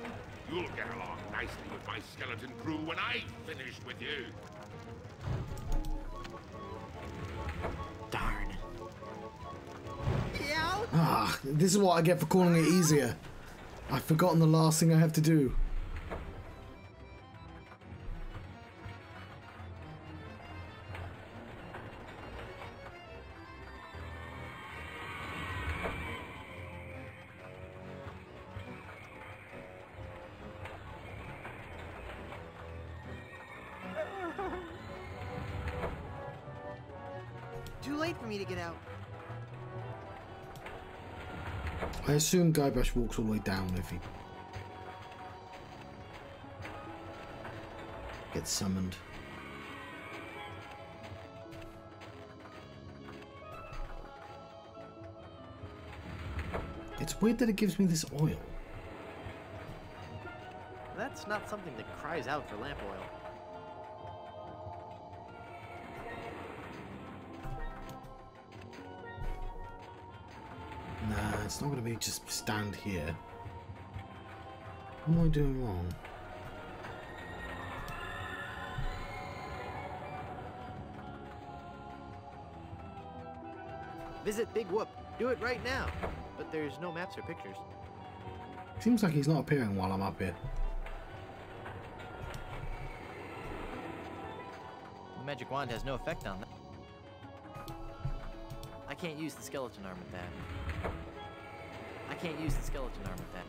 Speaker 3: You'll get along nicely with my skeleton crew when I finish with you.
Speaker 2: Darn. Yeah.
Speaker 1: Ah, this is what I get for calling it easier. I've forgotten the last thing I have to do.
Speaker 2: Too late for me to get out.
Speaker 1: I assume Guybrush walks all the way down if he gets summoned. It's weird that it gives me this oil.
Speaker 2: That's not something that cries out for lamp oil.
Speaker 1: Nah, it's not going to be just stand here. What am I doing wrong?
Speaker 2: Visit Big Whoop. Do it right now. But there's no maps or pictures.
Speaker 1: Seems like he's not appearing while I'm up here.
Speaker 2: The magic wand has no effect on that. I can't use the skeleton arm with that. I can't use the skeleton arm with that.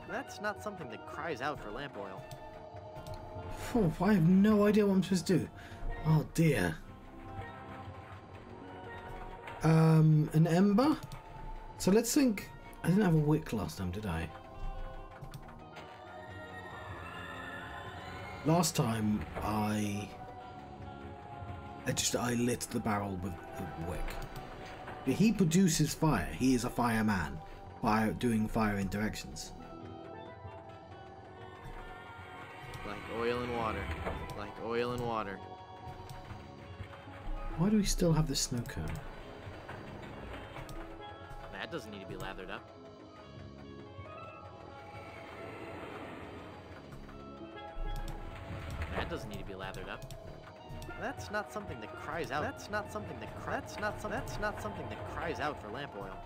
Speaker 2: That's not something that cries out for lamp oil.
Speaker 1: Oh, I have no idea what I'm supposed to do. Oh dear. An ember? So let's think. I didn't have a wick last time, did I? Last time I lit the barrel with the wick. But he produces fire. He is a fireman. Doing fire in directions.
Speaker 2: Like oil and water. Like oil and water.
Speaker 1: Why do we still have the snow cone?
Speaker 2: That doesn't need to be lathered up. That doesn't need to be lathered up. That's not something that cries out. That's not something that that's not something that cries out for lamp oil.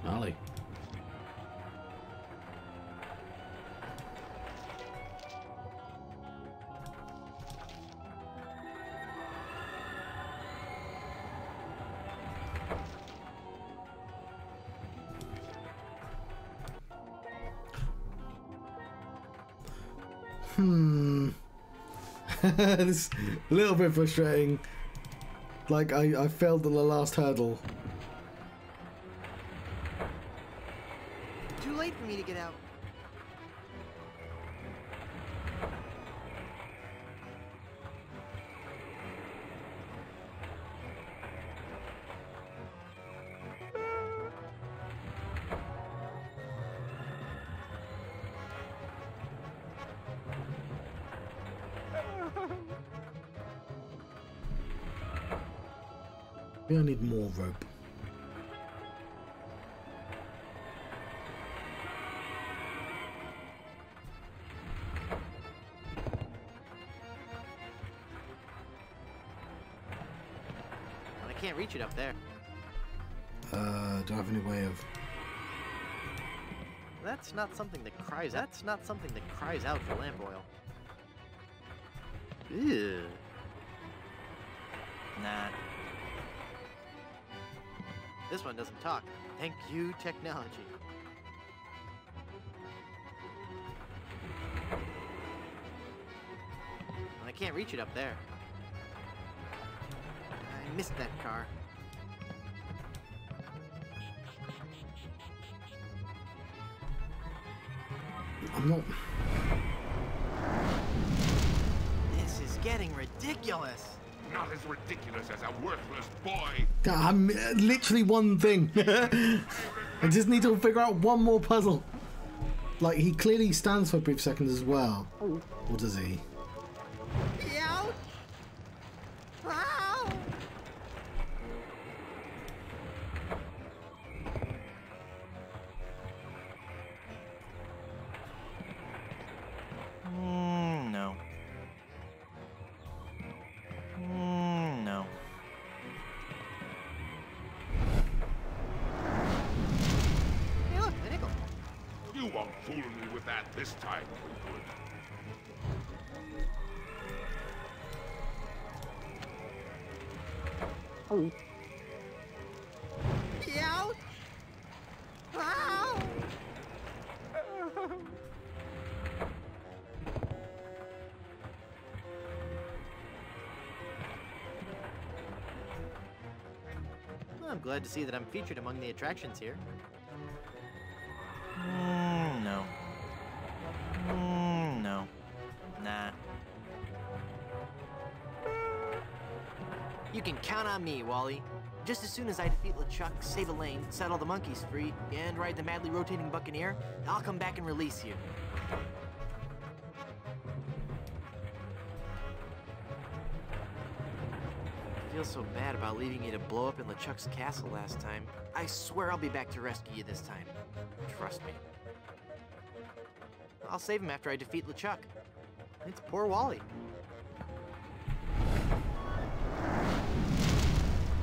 Speaker 1: Marley. This is a little bit frustrating. Like I failed on the last hurdle.
Speaker 2: Too late for me to get out.
Speaker 1: Maybe I need more rope.
Speaker 2: I can't reach it up there.
Speaker 1: Do I have any way of...
Speaker 2: That's not something that cries. That's not something that cries out for lamp oil. Ew. Nah. This one doesn't talk. Thank you, technology. I can't reach it up there. I missed that car.
Speaker 1: I'm not...
Speaker 2: This is getting ridiculous.
Speaker 3: Not as ridiculous as a worthless boy.
Speaker 1: God, I'm literally one thing. I just need to figure out one more puzzle. Like, he clearly stands for a brief second as well. Or does he?
Speaker 2: Ouch! Ow!
Speaker 7: No. No.
Speaker 2: Hey, look, the nickel.
Speaker 3: You won't fool me with that this time, Fleetwood.
Speaker 2: Ouch! Ow! Well, I'm glad to see that I'm featured among the attractions here.
Speaker 7: No. No. Nah.
Speaker 2: You can count on me, Wally. Just as soon as I defeat LeChuck, save Elaine, set all the monkeys free, and ride the madly rotating Buccaneer, I'll come back and release you. I feel so bad about leaving you to blow up in LeChuck's castle last time. I swear I'll be back to rescue you this time. Trust me. I'll save him after I defeat LeChuck. It's poor Wally.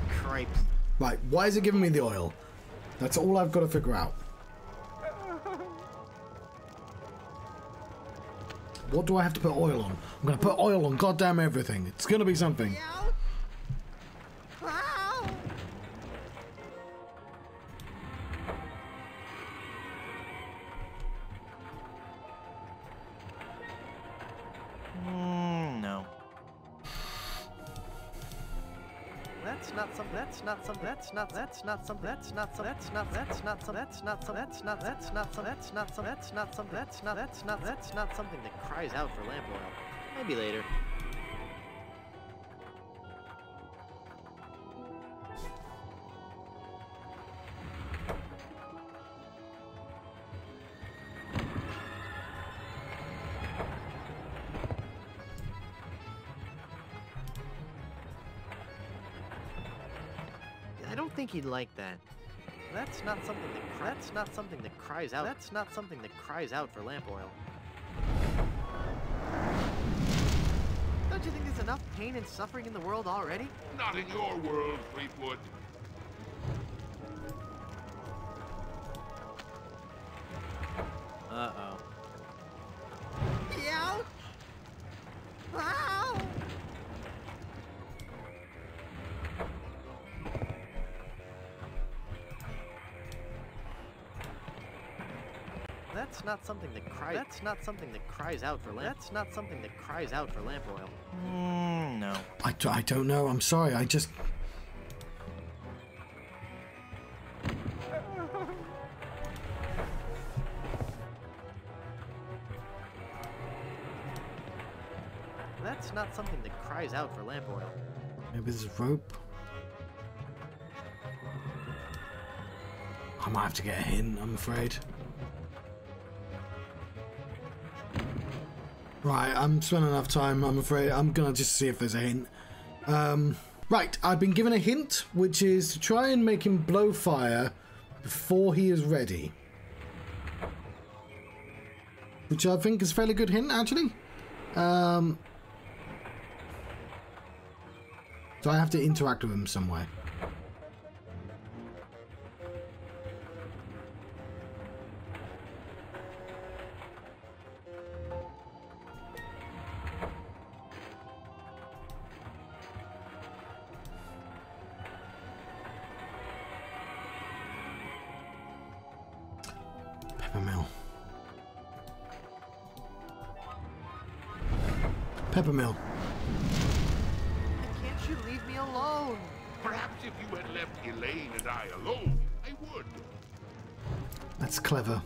Speaker 2: Cripes.
Speaker 1: Right, why is it giving me the oil? That's all I've got to figure out. What do I have to put oil on? I'm going to put oil on goddamn everything. It's going to be something.
Speaker 7: No.
Speaker 2: That's not some. That's not some. That's not. That's not some. That's not some. That's not. That's not some. That's not some. That's not. That's not some. That's not some. That's not some. That's not. That's not. That's not something that cries out for lamp oil. Maybe later. I don't think he'd like that. That's not something that that's not something that cries out. That's not something that cries out for lamp oil. Don't you think there's enough pain and suffering in the world already?
Speaker 3: Not in your world, Fleetwood.
Speaker 7: Uh-oh.
Speaker 2: Ouch! Ow! That's not something that cries. That's not something that cries out for lamp. That's not something that cries out for lamp oil.
Speaker 7: No.
Speaker 1: I don't know. I'm sorry. I just...
Speaker 2: That's not something that cries out for lamp oil.
Speaker 1: Maybe there's a rope. I might have to get a hint, I'm afraid. Right, I'm spending enough time, I'm afraid. I'm gonna just see if there's a hint. Right, I've been given a hint, which is to try and make him blow fire before he is ready. Which I think is a fairly good hint, actually. So I have to interact with him some way. Peppermill. Peppermill.
Speaker 2: Can't you leave me alone?
Speaker 3: Perhaps if you had left Elaine and I alone, I would.
Speaker 1: That's clever.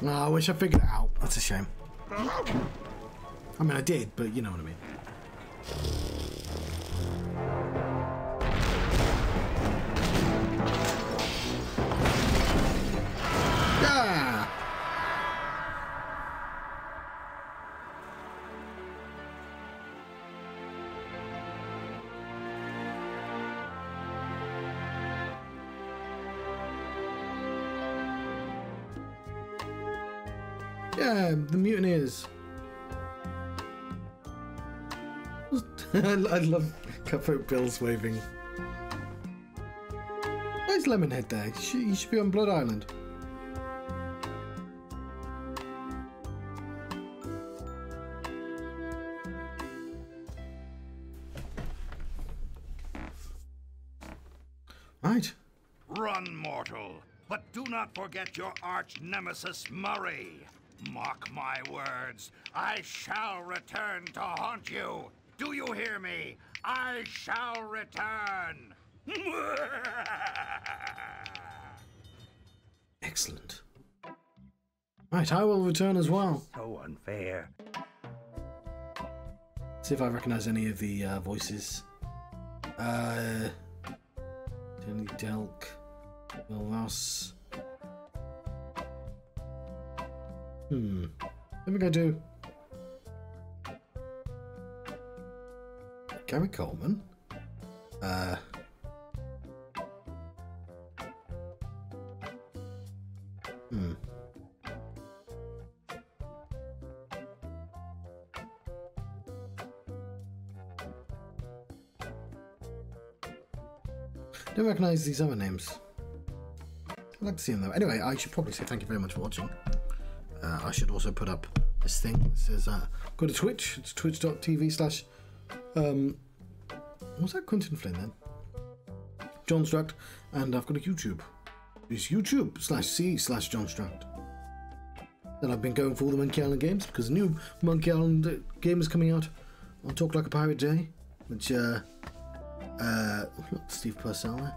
Speaker 1: Oh, I wish I figured it out. That's a shame. I mean, I did, but you know what I mean. Yeah! Yeah, the mutineers. I love Cutthroat Bill's waving. Where's Lemonhead there? He should be on Blood Island. Right.
Speaker 6: Run, mortal, but do not forget your arch nemesis Murray. Mark my words, I shall return to haunt you. Do you hear me? I shall return.
Speaker 1: Excellent. Right, I will return as well.
Speaker 6: So unfair.
Speaker 1: See if I recognize any of the voices. Jenny Delk, Will Ross. I think I do. Gary Coleman. Don't recognize these other names. I'd like to see them though. Anyway, I should probably say thank you very much for watching. I should also put up this thing. It says go to Twitch. It's twitch.tv/ what's that? Quentin Flynn then? John Struct. And I've got a YouTube. It's YouTube/C/John Struct. Then I've been going for all the Monkey Island games because the new Monkey Island game is coming out on Talk Like a Pirate Day, which Steve Purcell there.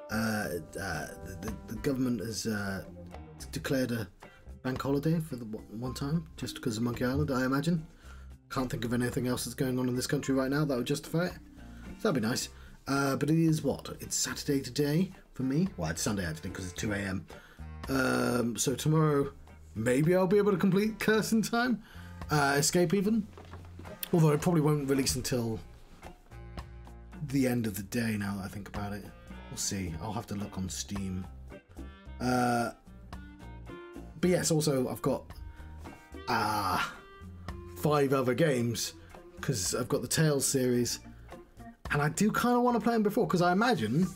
Speaker 1: The government has declared a bank holiday for the one time just because of Monkey Island, I imagine. Can't think of anything else that's going on in this country right now that would justify it. So that'd be nice. But it is what? It's Saturday today for me. Well, it's Sunday actually because it's 2 a.m. So tomorrow, maybe I'll be able to complete Curse in time. Escape even. Although it probably won't release until the end of the day now that I think about it. We'll see. I'll have to look on Steam. But yes, also I've got 5 other games because I've got the Tales series, and I do kind of want to play them before because I imagine,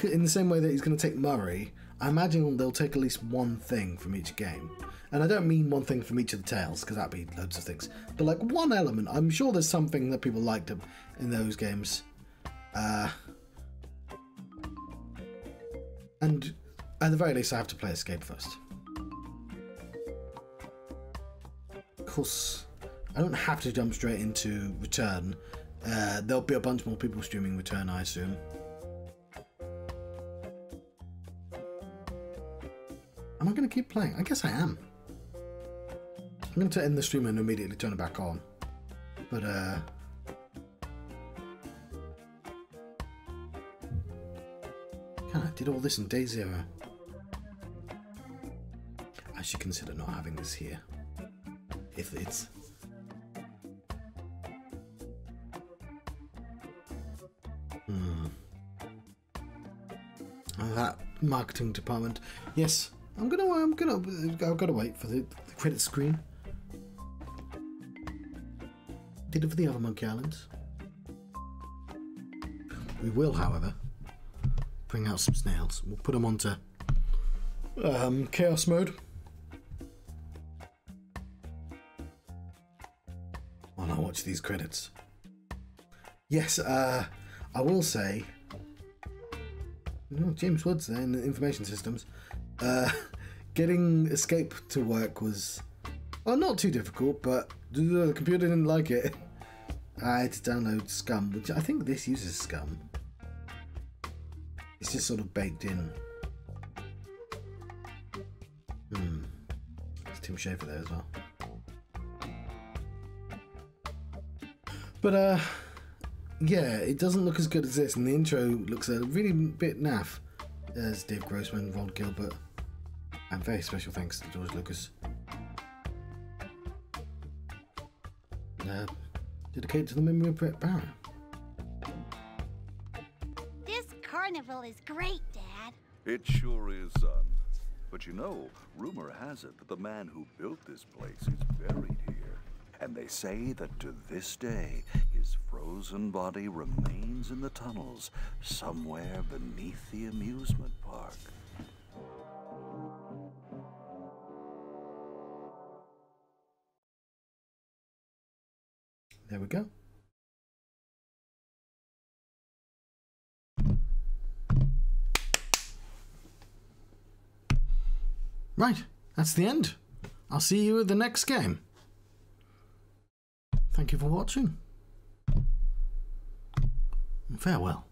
Speaker 1: in the same way that he's going to take Murray, I imagine they'll take at least one thing from each game. And I don't mean one thing from each of the Tales because that'd be loads of things, but like one element. I'm sure there's something that people liked in those games. And at the very least, I have to play Escape first. Of course, I don't have to jump straight into Return. There'll be a bunch more people streaming Return, I assume. Am I going to keep playing? I guess I am. I'm going to end the stream and immediately turn it back on. But, I did all this in day 0. I should consider not having this here. If it's... That marketing department. Yes, I've got to wait for the credit screen. Did it for the other Monkey Islands. We will, however, bring out some snails. We'll put them onto chaos mode. While I watch these credits. Yes, I will say, James Woods there in the information systems. Getting Escape to work was, well, not too difficult, but the computer didn't like it. I had to download Scum, which I think this uses Scum. It's just sort of baked in. Tim Schafer there as well. But yeah, it doesn't look as good as this, and the intro looks a really bit naff. There's Dave Grossman, Ron Gilbert, and very special thanks to George Lucas. Dedicated to the memory of Brett Barron.
Speaker 8: This carnival is great, Dad.
Speaker 9: It sure is, son. But you know, rumor has it that the man who built this place is buried here. And they say that to this day, his frozen body remains in the tunnels somewhere beneath the amusement park.
Speaker 1: There we go. Right, that's the end. I'll see you at the next game. Thank you for watching. And farewell.